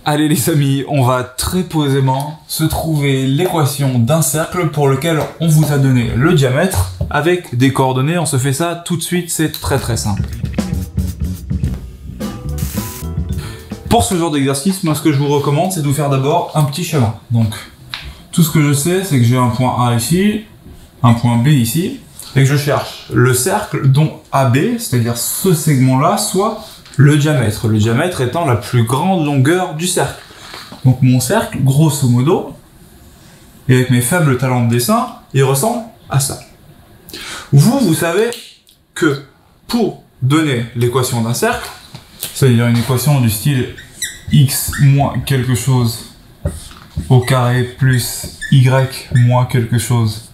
Allez les amis, on va très posément se trouver l'équation d'un cercle pour lequel on vous a donné le diamètre avec des coordonnées. On se fait ça tout de suite, c'est très simple. Pour ce genre d'exercice, moi ce que je vous recommande, c'est de vous faire d'abord un petit schéma. Donc, tout ce que je sais, c'est que j'ai un point A ici, un point B ici, et que je cherche le cercle dont AB, c'est-à-dire ce segment-là, soit le diamètre. Le diamètre étant la plus grande longueur du cercle. Donc mon cercle, grosso modo, et avec mes faibles talents de dessin, il ressemble à ça. Vous savez que pour donner l'équation d'un cercle, c'est-à-dire une équation du style x moins quelque chose au carré plus y moins quelque chose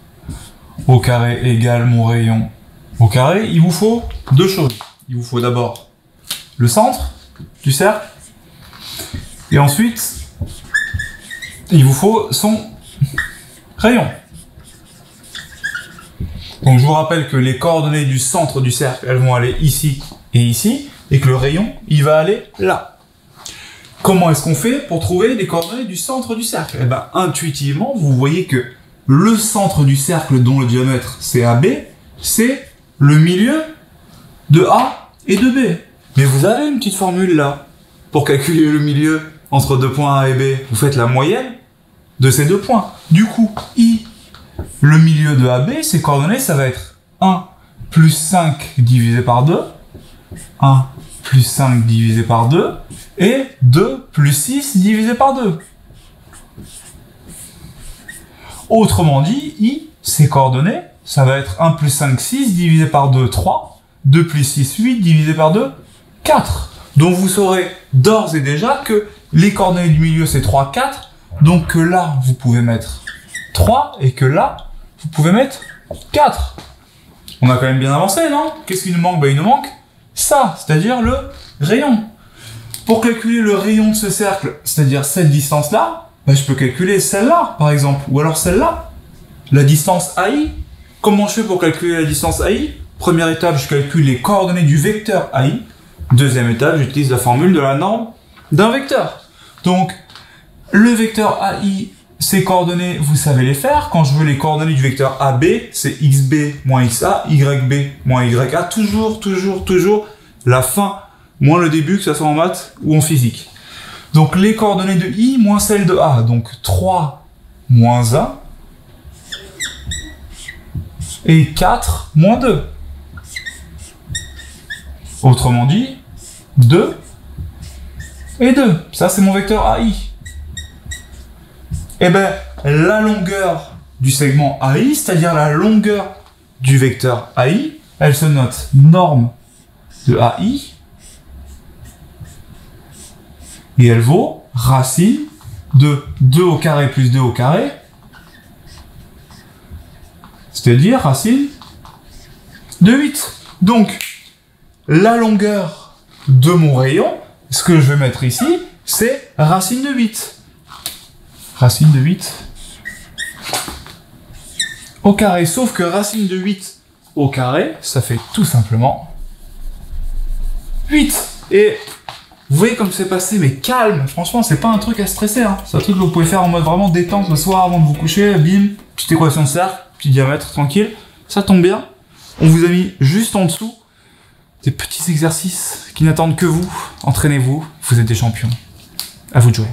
au carré égale mon rayon au carré, il vous faut deux choses. Il vous faut d'abord le centre du cercle et ensuite il vous faut son rayon. Donc je vous rappelle que les coordonnées du centre du cercle, elles vont aller ici et que le rayon, il va aller là. Comment est-ce qu'on fait pour trouver les coordonnées du centre du cercle? Eh bien, intuitivement, vous voyez que le centre du cercle dont le diamètre c'est AB, c'est le milieu de A et de B. Mais vous avez une petite formule là. Pour calculer le milieu entre deux points A et B, vous faites la moyenne de ces deux points. Du coup, I, le milieu de AB, ses coordonnées, ça va être 1 plus 5 divisé par 2, 1 plus 5 divisé par 2, et 2 plus 6 divisé par 2. Autrement dit, I, ses coordonnées, ça va être 1 plus 5, 6 divisé par 2, 3, 2 plus 6, 8 divisé par 2, 4. Donc vous saurez d'ores et déjà que les coordonnées du milieu c'est 3, 4. Donc que là vous pouvez mettre 3 et que là vous pouvez mettre 4. On a quand même bien avancé, non? Qu'est-ce qu'il nous manque? Ben, il nous manque ça, c'est-à-dire le rayon. Pour calculer le rayon de ce cercle, c'est-à-dire cette distance-là, ben, je peux calculer celle-là par exemple, ou alors celle-là. La distance AI. Comment je fais pour calculer la distance AI? Première étape, je calcule les coordonnées du vecteur AI. Deuxième étape, j'utilise la formule de la norme d'un vecteur. Donc, le vecteur AI, ses coordonnées, vous savez les faire. Quand je veux les coordonnées du vecteur AB, c'est xb moins xa, yb moins ya. Toujours la fin moins le début, que ce soit en maths ou en physique. Donc, les coordonnées de I moins celles de A. Donc, 3 moins 1 et 4 moins 2. Autrement dit, 2 et 2. Ça, c'est mon vecteur AI. Et bien, la longueur du segment AI, c'est-à-dire la longueur du vecteur AI, elle se note norme de AI et elle vaut racine de 2 au carré plus 2 au carré, c'est-à-dire racine de 8. Donc, la longueur de mon rayon, ce que je vais mettre ici, c'est racine de 8. Racine de 8 au carré. Sauf que racine de 8 au carré, ça fait tout simplement 8. Et vous voyez comme c'est passé, mais calme. Franchement, c'est pas un truc à stresser. Hein. C'est un truc que vous pouvez faire en mode vraiment détente le soir avant de vous coucher. Bim, petite équation de cercle, petit diamètre, tranquille. Ça tombe bien. On vous a mis juste en dessous des petits exercices qui n'attendent que vous. Entraînez-vous, vous êtes des champions. À vous de jouer.